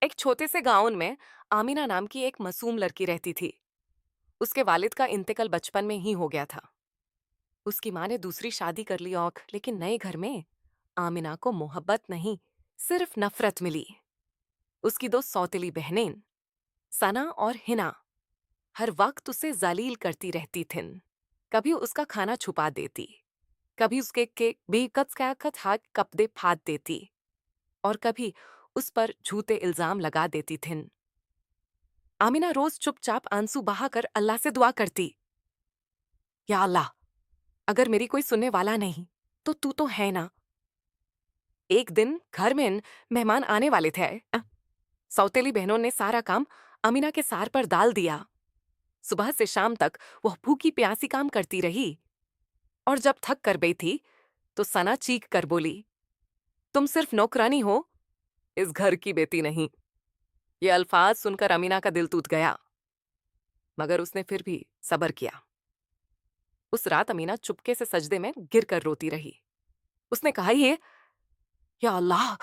एक छोटे से गांव में आमिना नाम की एक मासूम लड़की रहती थी। उसके वालिद का इंतकाल बचपन में ही हो गया था। उसकी माँ ने दूसरी शादी कर ली औख, लेकिन नए घर में आमिना को मोहब्बत नहीं, सिर्फ नफरत मिली। उसकी दो सौतेली बहनें, सना और हिना, हर वक्त उसे जलील करती रहती थीं। कभी उसका खाना छुपा देती, कभी उसके के बेकत हाथ कपड़े फाड़ देती, और कभी उस पर झूठे इल्जाम लगा देती थीं। आमिना रोज चुपचाप आंसू बहाकर अल्लाह से दुआ करती, या अल्लाह, अगर मेरी कोई सुनने वाला नहीं तो तू तो है ना। एक दिन घर में मेहमान आने वाले थे। सौतेली बहनों ने सारा काम अमीना के सार पर डाल दिया। सुबह से शाम तक वह भूखी प्यासी काम करती रही, और जब थक कर गई थी तो सना चीख कर बोली, तुम सिर्फ नौकरानी हो, इस घर की बेटी नहीं। ये अल्फाज सुनकर अमीना का दिल टूट गया, मगर उसने फिर भी सब्र किया। उस रात अमीना चुपके से सजदे में गिर कर रोती रही। उसने कहा, ये या अल्लाह,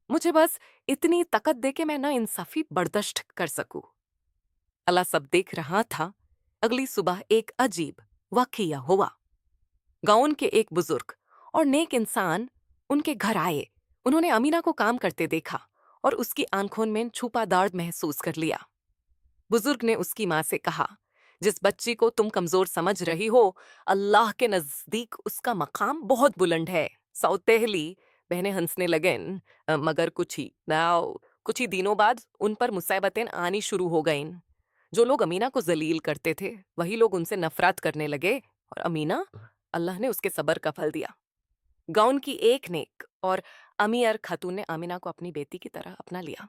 मुझे बस इतनी ताकत दे के मैं ना इंसाफी बर्दाश्त कर सकूं। अल्लाह सब देख रहा था। अगली सुबह एक अजीब वाकया हुआ। गांव के एक बुजुर्ग और नेक इंसान उनके घर आए। उन्होंने अमीना को काम करते देखा और उसकी आंखों में छुपा दर्द महसूस कर लिया। बुजुर्ग ने उसकी माँ से कहा, जिस बच्ची को तुम कमजोर समझ रही हो, अल्लाह के नजदीक उसका मकाम बहुत बुलंद है। सौतेली बहनें हंसने लगें, मगर कुछ ही दिनों बाद उन पर मुसीबतें आनी शुरू हो गईं। जो लोग अमीना को जलील करते थे, वही लोग उनसे नफरत करने लगे, और अमीना, अल्लाह ने उसके सब्र का फल दिया। गाउन की एक नेक और अमीर खातून ने आमिना को अपनी बेटी की तरह अपना लिया।